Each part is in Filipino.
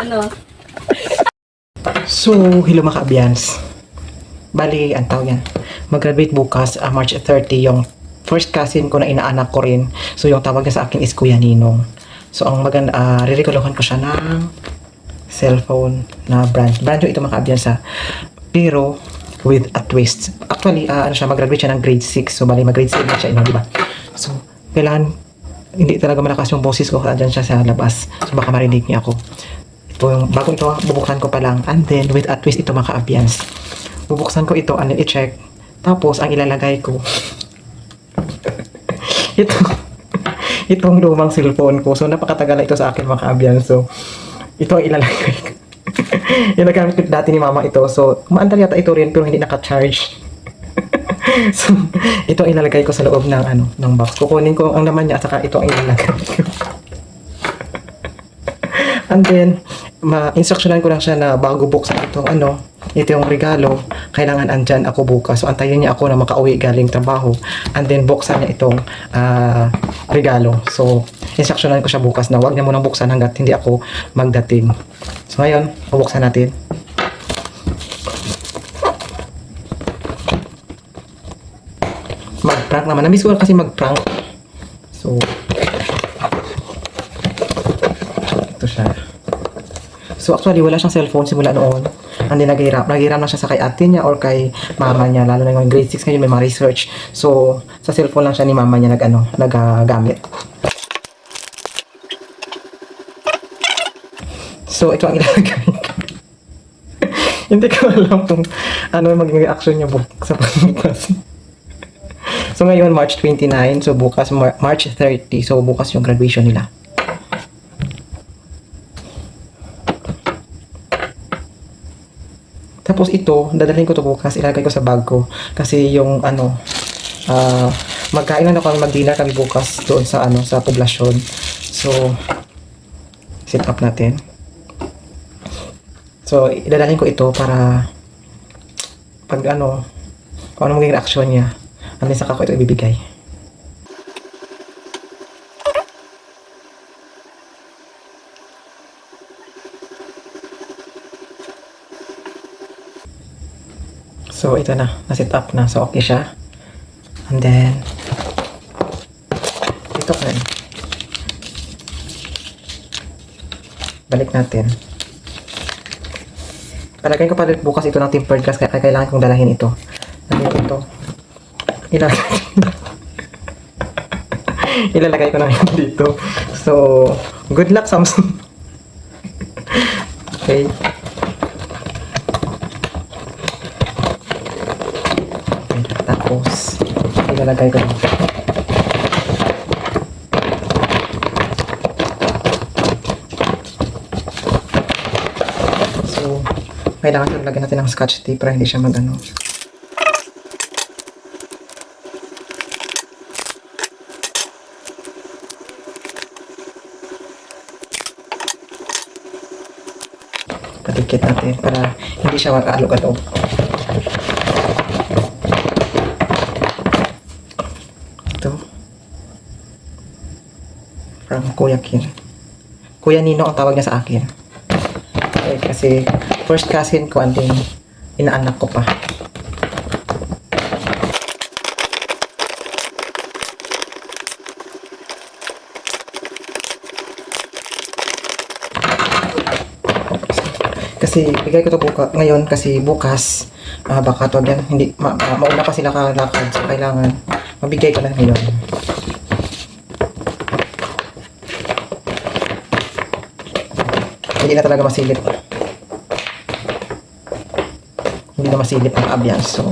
Ano? So, hello mga ka-Abians. Bali, ang tawag yan. Mag-graduate bukas, March 30, yung first cousin ko na inaanak ko rin. So, yung tawag niya sa akin is Kuya Ninong. So, ang maganda, ririguluhan ko siya ng cellphone na brand. Brand new ito mga ka-Abians ha. Pero, with a twist. Actually, ano siya, mag-graduate siya ng grade 6. So, bali, mag-grade 7 na siya, di ba? So, kailangan, hindi talaga malakas yung boses ko. Andyan siya sa labas. So, baka marinig niya ako. Ito yung, bago ito, bubuksan ko pa lang. And then, with a twist ito mga ka-Abians. Bubuksan ko ito, and then i-check. Tapos, ang ilalagay ko, itong lumang cellphone ko. So, napakatagal na ito sa akin mga ka-Abians. So, ito ang ilalagay ko. Yung nagamit ko dati ni mama ito. So, maandar yata ito rin, pero hindi naka-charge. So, ito ang ilalagay ko sa loob ng, ng box. Kukunin ko ang laman niya, at saka ito ang ilalagay ko. And then, ma-instructionan ko lang siya na bago buksan ito yung regalo, kailangan andyan ako bukas. So, antayin niya ako na makauwi galing trabaho. And then, buksan niya itong regalo. So, instructionan ko siya bukas na huwag niya munang buksan hanggat hindi ako magdating. So, ngayon, bubuksan natin. Mag-prank naman. Namiss ko kasi mag-prank. So, ito siya. So, actually, wala siyang cellphone simula noon. And then, naghiram na siya sa kay ate niya or kay mama niya. Lalo na yung grade 6 ngayon, may mga research. So, sa cellphone lang siya ni mama niya nagagamit. So, ito ang ilalagay ko. Hindi ko alam kung ano magiging reaction niya sa pagbukas. So, ngayon, March 29. So, bukas, March 30. So, bukas yung graduation nila. Tapos ito, dadalhin ko to bukas, ilagay ko sa bag ko. Kasi yung magkain na kami, mag-dinner kami bukas doon sa sa poblasyon. So, set up natin. So, idadalhin ko ito para pag kung ano magiging reaction niya. Ano saka ko ito ibibigay. So, ito na. Na-set up na. So, okay siya. And then, ito ka. Balik natin. Palagay ko pa bukas ito ng tempered glass kaya kailangan kong dalahin ito. Nandito ito. Ilalagay ko na dito. So, good luck, Samsung. Okay. Tapos, ilalagay ko dito. So, kailangan ito lagyan natin ng scotch tape para hindi siya mag-ano. Patikit natin para hindi siya mag-alog-alog. From Kuya Kim. Kuya Nino ang tawag niya sa akin. Okay, kasi first cousin ko and then inaanak ko pa. Kasi bigay ko to ngayon kasi bukas baka to yan hindi mauna pa sila kalakad so kailangan mabigay ko na ngayon. Hindi na talaga masilip. Hindi na masilip ang abyan. So,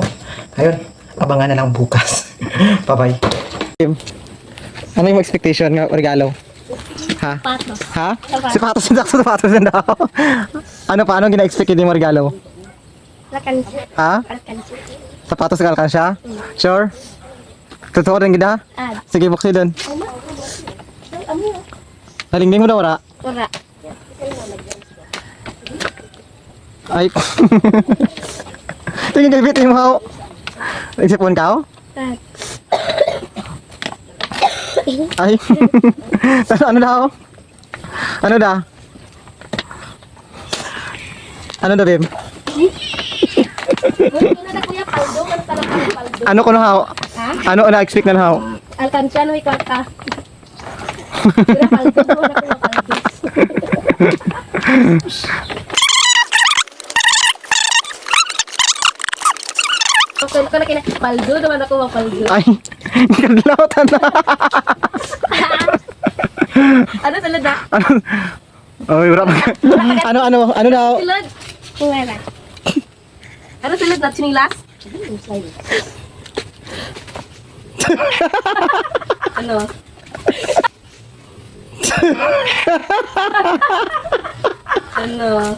ayun. Abangan na lang bukas. Bye-bye. Ano yung expectation ng regalo? Ha? Patos. Ha? Sapatos. Sapatos na daw. Ano pa? Anong gina-expect yung regalo? Alkansya. Ha? Alkansya. Sapatos ka alkansya? Sure? Totoo rin gida? Sige, buksi doon. Halingning mo daw, wala? Wala. Ay. Tingin kay Bit, mo ako. Nagsipon ka ako? Ay. Ano daw? Ano da? Ano da, babe? Ano na kuya paldo? Ano talaga paldo? Ano ko na how? Ha? Ano na-expect na how? Alkansya no ikaw ka. Kuya paldo ko na kuya paldo. Okay, ko na kina paldo naman ako mga paldo. Ay, kadlawtan na. Ano talaga? Oy, wala pa. Ano daw? Silod. Kuya. Ano silod na chinilas? Ano? Ano?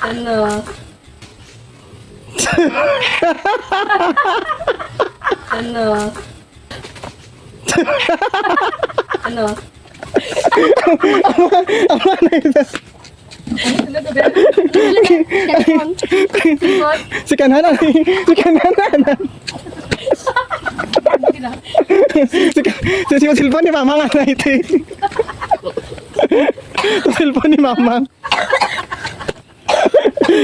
Ano? Ano? Ano? Si Kanhanan. Si Kanhanan. Si cellphone ni Mama nga na ito. Cellphone ni Mama.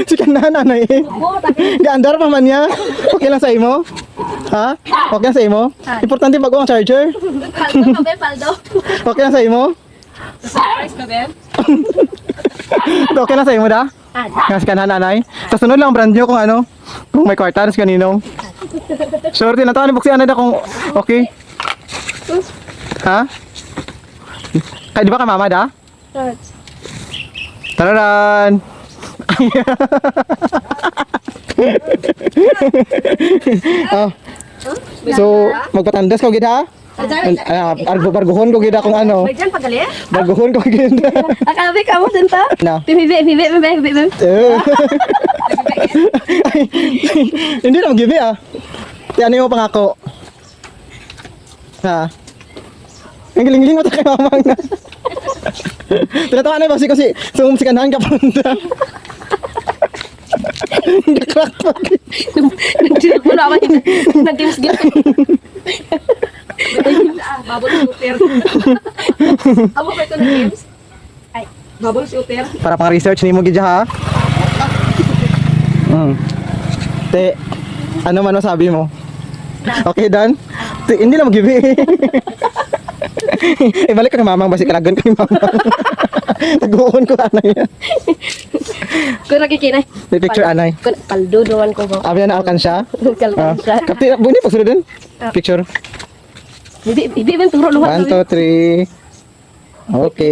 Si Kanhanan na eh. Gaandar pa man niya. Okay lang sa imo? Ha? Okay lang sa imo? Importante bago ang charger. Paldo ka, Ben, paldo. Okay lang sa imo? Surprise ka, Ben. Okay lang sa imo da? Nga si Kanhananay. Sa sunod lang brand new kung ano. Kung may kwarta, kaninong. Sure, tinatawa ni Buksi, ano na kung okay? Ha? Kaya di ba ka mama da? Tararan! Oh. So, magpatandas ko gid ha? Barguhon ko gid kung ano. May dyan pagali? Barguhon ko gid. Akabi ka mo dun ta? No. Bibi. Ay, hindi na mag-give ah. Yan yung pangako. Ha? Ang giling-giling mo to kay mamang na. Tinatawa na yung kasi sumum si Kanhan kapunta. Gakrak pa. Wala ka yun. Nag-games game. Bubble shooter. Amo ba ito na games? Ay, bubble shooter. Para pang research ni mo gid ha. Te, ano man masabi mo? Okay, done? Te, hindi na mag-give eh. Balik ka kay mamang, basi kalagan ko ni mamang. Taguon ko anay yan. Kung nakikinay. May picture anay. Paldo doon ko ba? Abi na alkansya. Kalkansya. Kapti, buni pagsunod din. Picture. Bibi, turo luwan. 1, 2, 3. Okay.